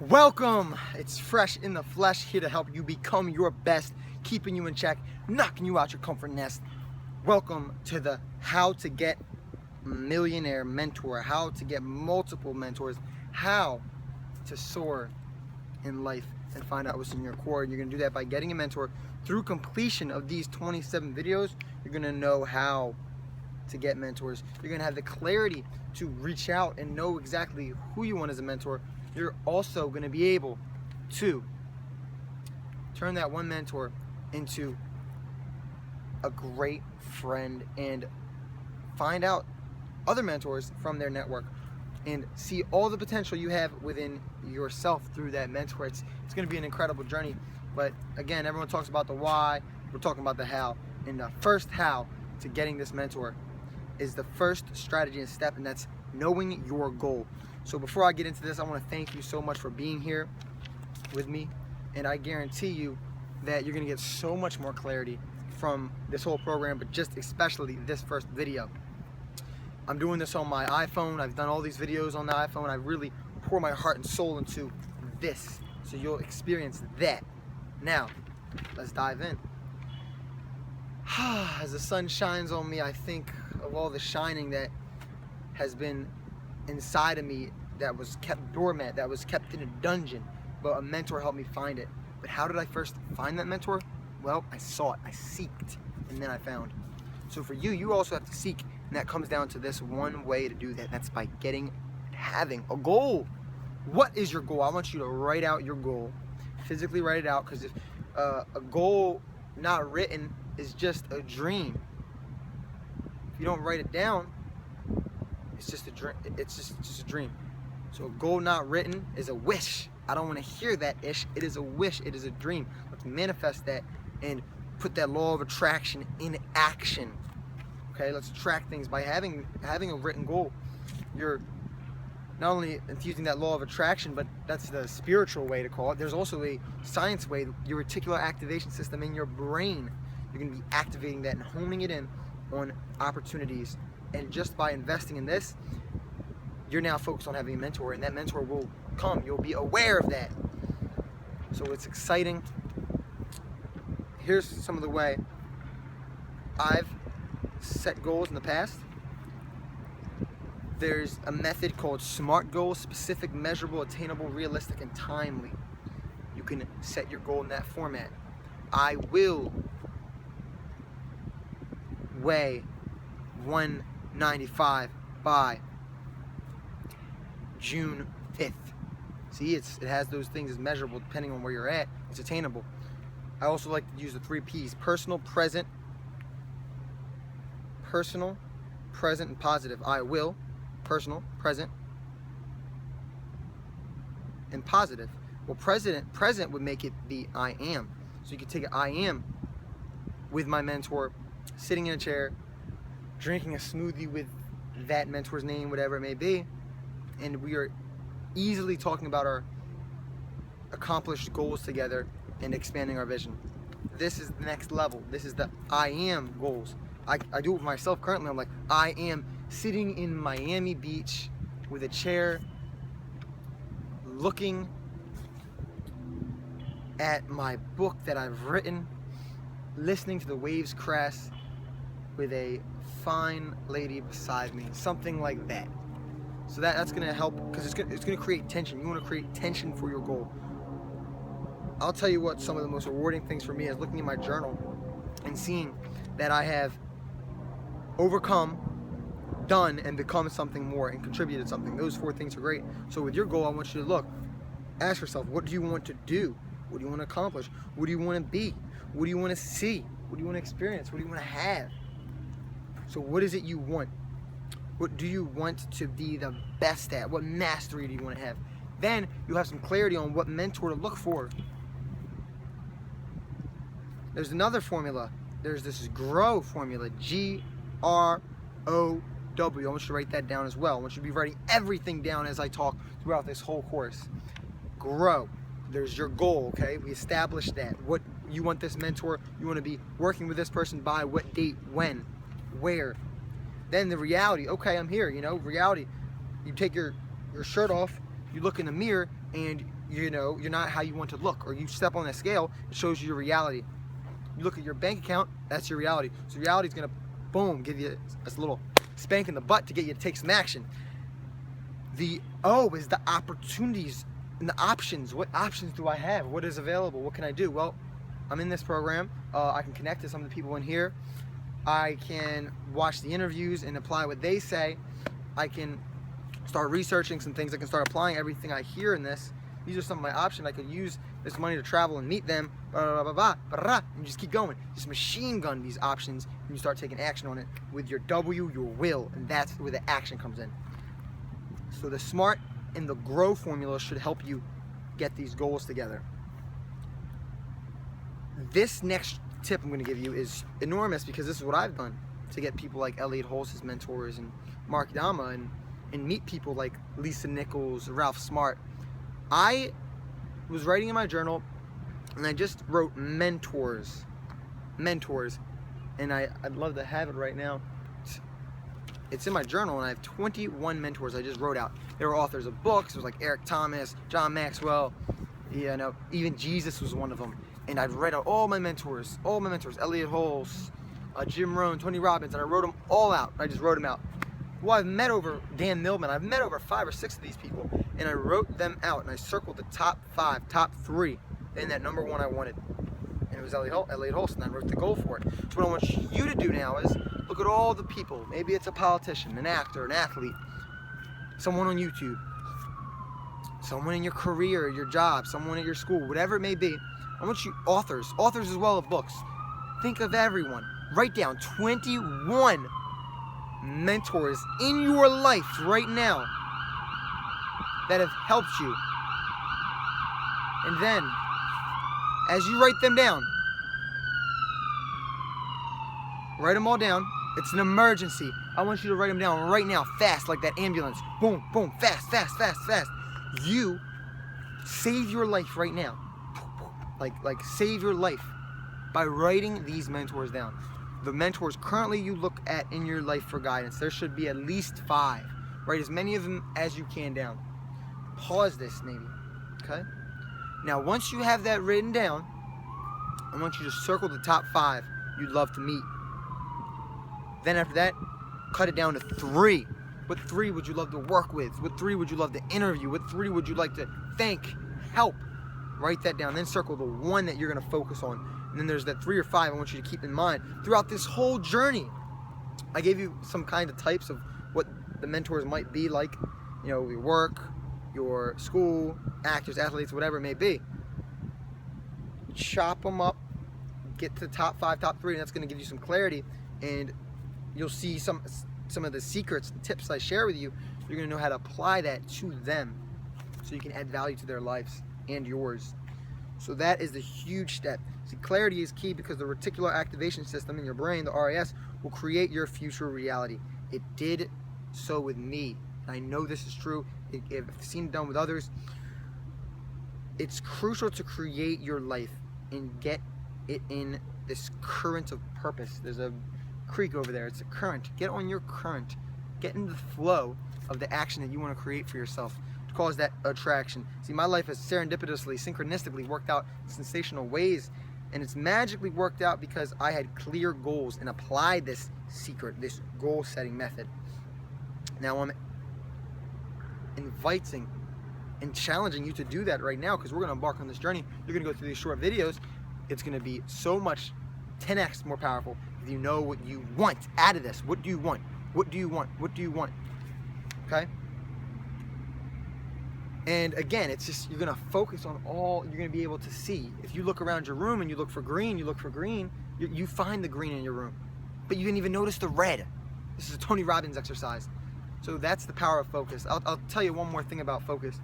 Welcome! It's Fresh in the Flesh, here to help you become your best, keeping you in check, knocking you out your comfort nest. Welcome to the How to Get Millionaire Mentor, how to get multiple mentors, how to soar in life and find out what's in your core. And you're going to do that by getting a mentor. Through completion of these 27 videos, you're going to know how to get mentors. You're going to have the clarity to reach out and know exactly who you want as a mentor. You're also going to be able to turn that one mentor into a great friend and find out other mentors from their network and see all the potential you have within yourself through that mentor. It's going to be an incredible journey. But again, everyone talks about the why. We're talking about the how. And the first how to getting this mentor is the first strategy and step, and that's knowing your goal. So before I get into this, I want to thank you so much for being here with me, and I guarantee you that you're going to get so much more clarity from this whole program, but just especially this first video. I'm doing this on my iPhone. I've done all these videos on the iPhone. I really pour my heart and soul into this, so you'll experience that. Now, let's dive in. As the sun shines on me, I think of all the shining that has been inside of me, that was kept dormant, that was kept in a dungeon, but a mentor helped me find it. But how did I first find that mentor? Well, I sought, I seeked, and then I found. So for you, you also have to seek, and that comes down to this one way to do that. That's by having a goal. What is your goal? I want you to write out your goal, physically write it out, because if a goal not written is just a dream. If you don't write it down, it's just a dream. It's just a dream. So a goal not written is a wish. I don't want to hear that ish. It is a wish. It is a dream. Let's manifest that and put that law of attraction in action. Okay, let's attract things by having a written goal. You're not only infusing that law of attraction, but that's the spiritual way to call it. There's also a science way. Your reticular activation system in your brain, you're going to be activating that and homing it in on opportunities. And just by investing in this, you're now focused on having a mentor, and that mentor will come. You'll be aware of that. So it's exciting. Here's some of the way I've set goals in the past. There's a method called SMART goals: specific, measurable, attainable, realistic, and timely. You can set your goal in that format. I will weigh 195 by June 5th. See, it has those things as measurable depending on where you're at. It's attainable. I also like to use the 3 P's: personal, present, and positive. I will, personal, present, and positive. Well, present would make it be I am. So you could take it I am with my mentor, sitting in a chair, drinking a smoothie with that mentor's name, whatever it may be, and we are easily talking about our accomplished goals together and expanding our vision. This is the next level. This is the I am goals. I do it with myself currently. I'm like, I am sitting in Miami Beach with a chair, looking at my book that I've written, listening to the waves crash with a fine lady beside me, something like that. So that's going to help, because it's going to create tension. You want to create tension for your goal. I'll tell you what some of the most rewarding things for me is looking at my journal and seeing that I have overcome, done, and become something more and contributed something. Those 4 things are great. So with your goal, I want you to look, ask yourself, what do you want to do? What do you want to accomplish? What do you want to be? What do you want to see? What do you want to experience? What do you want to have? So what is it you want? What do you want to be the best at? What mastery do you want to have? Then you'll have some clarity on what mentor to look for. There's another formula. There's this GROW formula, GROW. I want you to write that down as well. I want you to be writing everything down as I talk throughout this whole course. GROW. There's your goal, okay? We established that. What you want this mentor, you want to be working with this person by what date, when, where. Then the reality, okay, I'm here, reality. You take your shirt off, you look in the mirror, and you know, you're not how you want to look, or you step on that scale, it shows you your reality. You look at your bank account, that's your reality. So reality is gonna, boom, give you a little spank in the butt to get you to take some action. The O is the opportunities and the options. What options do I have? What is available? What can I do? Well, I'm in this program. I can connect to some of the people in here. I can watch the interviews and apply what they say. I can start researching some things. I can start applying everything I hear in this. These are some of my options. I could use this money to travel and meet them, and just keep going. Just machine gun these options, and you start taking action on it with your W, your will, and that's where the action comes in. So the SMART and the GROW formula should help you get these goals together. This next tip I'm going to give you is enormous, because this is what I've done to get people like Elliot Hulse, his mentors, and Mark Dama, and meet people like Lisa Nichols, Ralph Smart. I was writing in my journal, and I just wrote mentors, and I'd love to have it right now. It's in my journal, and I have 21 mentors I just wrote out. They were authors of books. It was like Eric Thomas, John Maxwell, you know, even Jesus was one of them. And I've read out all my mentors, Elliot Hulse, Jim Rohn, Tony Robbins, and I wrote them all out. I just wrote them out. Well, I've met over Dan Millman. I've met over 5 or 6 of these people, and I wrote them out, and I circled the top 5, top 3, and that number 1 I wanted. And it was Elliot Hulse, and I wrote the goal for it. So what I want you to do now is look at all the people. Maybe it's a politician, an actor, an athlete, someone on YouTube, someone in your career, your job, someone at your school, whatever it may be. I want you, authors as well of books. Think of everyone. Write down 21 mentors in your life right now that have helped you. And then, as you write them down, write them all down. It's an emergency. I want you to write them down right now, fast, like that ambulance. Boom, boom, fast, fast, fast, fast. You save your life right now. Like save your life by writing these mentors down. The mentors currently you look at in your life for guidance, there should be at least 5. Write as many of them as you can down. Pause this maybe, okay? Now once you have that written down, I want you to circle the top 5 you'd love to meet. Then after that, cut it down to 3. What 3 would you love to work with? What 3 would you love to interview? What 3 would you like to thank, help? Write that down, then circle the 1 that you're gonna focus on. And then there's that 3 or 5 I want you to keep in mind throughout this whole journey. I gave you some kind of types of what the mentors might be like, you know, your work, your school, actors, athletes, whatever it may be. Chop them up, get to the top 5, top 3, and that's gonna give you some clarity, and you'll see some of the secrets and tips I share with you. You're gonna know how to apply that to them so you can add value to their lives and yours. So that is the huge step. See, clarity is key, because the reticular activation system in your brain, the RAS, will create your future reality. It did so with me. I know this is true. I've seen it done with others. It's crucial to create your life and get it in this current of purpose. There's a creek over there. It's a current. Get on your current. Get in the flow of the action that you want to create for yourself to cause that attraction. See, my life has serendipitously, synchronistically worked out in sensational ways, and it's magically worked out because I had clear goals and applied this secret, this goal setting method. Now I'm inviting and challenging you to do that right now, because we're going to embark on this journey. You're going to go through these short videos. It's going to be so much 10x more powerful if you know what you want out of this. What do you want? What do you want? What do you want? Okay? And again, it's just, you're going to focus on all you're going to be able to see. If you look around your room and you look for green, you find the green in your room. But you didn't even notice the red. This is a Tony Robbins exercise. So that's the power of focus. I'll tell you one more thing about focus.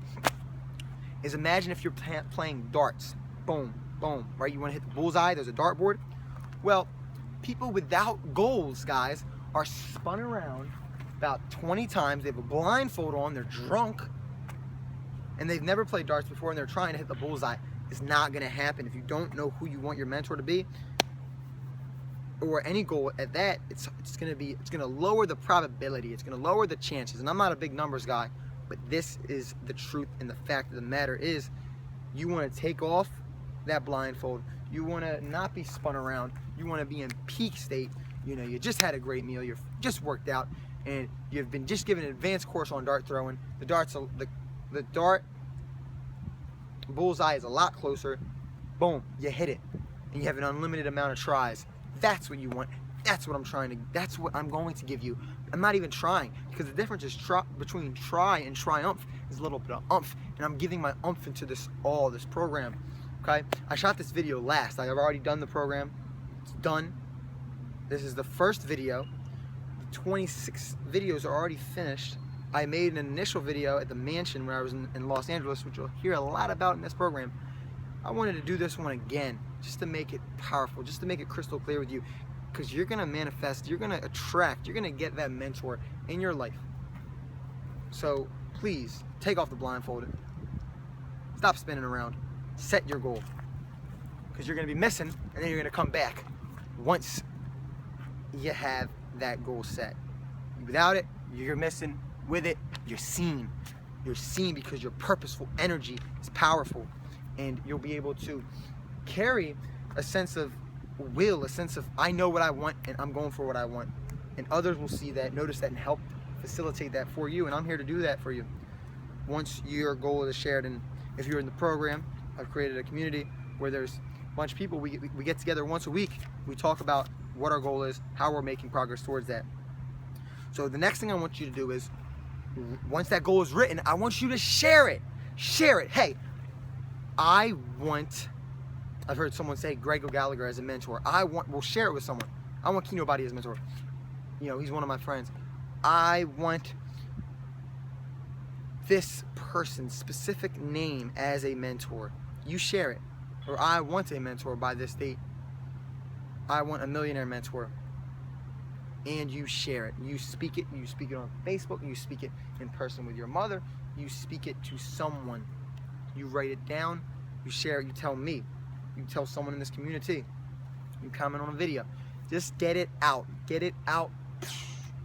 Is imagine if you're playing darts. Boom, boom, right? You want to hit the bullseye, there's a dartboard. Well, people without goals, guys, are spun around about 20 times. They have a blindfold on, they're drunk, and they've never played darts before, and they're trying to hit the bullseye. It's not going to happen if you don't know who you want your mentor to be, or any goal at that. It's going to lower the probability. It's going to lower the chances. And I'm not a big numbers guy, but this is the truth, and the fact of the matter is You want to take off that blindfold. You want to not be spun around. You want to be in peak state. You know, you just had a great meal. You've just worked out, and you've been just given an advanced course on dart throwing. The dart bullseye is a lot closer. Boom, you hit it, and you have an unlimited amount of tries. That's what you want. That's what that's what I'm going to give you. I'm not even trying, because the difference is between try and triumph is a little bit of umph, and I'm giving my umph into this program. Okay, I shot this video last. I have already done the program. It's done. This is the first video. The 26 videos are already finished. I made an initial video at the mansion when I was in Los Angeles, which you'll hear a lot about in this program. I wanted to do this one again, just to make it powerful, just to make it crystal clear with you, because you're gonna manifest, you're gonna attract, you're gonna get that mentor in your life. So please, take off the blindfold. Stop spinning around. Set your goal, because you're gonna be missing, and then you're gonna come back once you have that goal set. Without it, you're missing. With it, you're seen. You're seen because your purposeful energy is powerful, and you'll be able to carry a sense of will, a sense of I know what I want and I'm going for what I want, and others will see that, notice that, and help facilitate that for you. And I'm here to do that for you once your goal is shared. And if you're in the program, I've created a community where there's a bunch of people. We get together once a week. We talk about what our goal is, how we're making progress towards that. So the next thing I want you to do is, once that goal is written, I want you to share it. Share it. Hey, I've heard someone say Greg O'Gallagher as a mentor. We'll share it with someone. I want Kino Body as a mentor. You know, he's one of my friends. I want this person's specific name as a mentor. You share it. Or I want a mentor by this date. I want a millionaire mentor. And you share it. You speak it. You speak it on Facebook. You speak it in person with your mother. You speak it to someone. You write it down. You share it. You tell me. You tell someone in this community. You comment on a video. Just get it out. Get it out.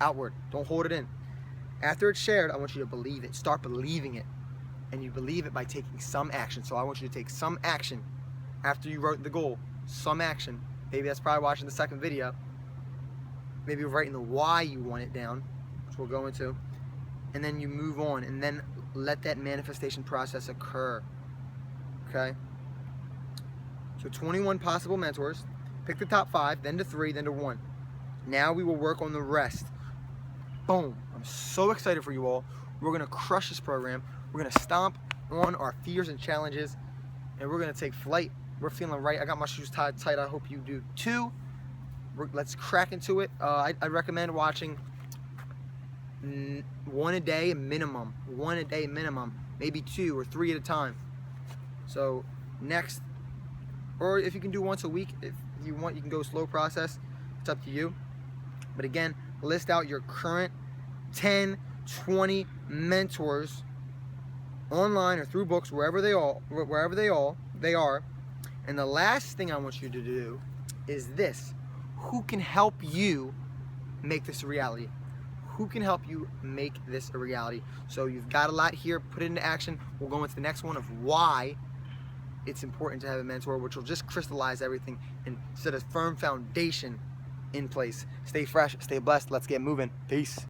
Outward. Don't hold it in. After it's shared, I want you to believe it. Start believing it. And you believe it by taking some action. So I want you to take some action after you wrote the goal. Some action. Maybe that's probably watching the second video. Maybe writing the why you want it down, which we'll go into. And then you move on, and then let that manifestation process occur. Okay? So 21 possible mentors. Pick the top 5, then to 3, then to 1. Now we will work on the rest. Boom. I'm so excited for you all. We're going to crush this program. We're going to stomp on our fears and challenges, and we're going to take flight. We're feeling right. I got my shoes tied tight. I hope you do too. Let's crack into it. I recommend watching one a day minimum. Maybe 2 or 3 at a time. So next, or if you can do once a week, if you want, you can go slow process. It's up to you. But again, list out your current 10, 20 mentors online or through books, wherever they are. And the last thing I want you to do is this. Who can help you make this a reality? Who can help you make this a reality? So you've got a lot here. Put it into action. We'll go into the next one of why it's important to have a mentor, which will just crystallize everything and set a firm foundation in place. Stay fresh, stay blessed. Let's get moving. Peace.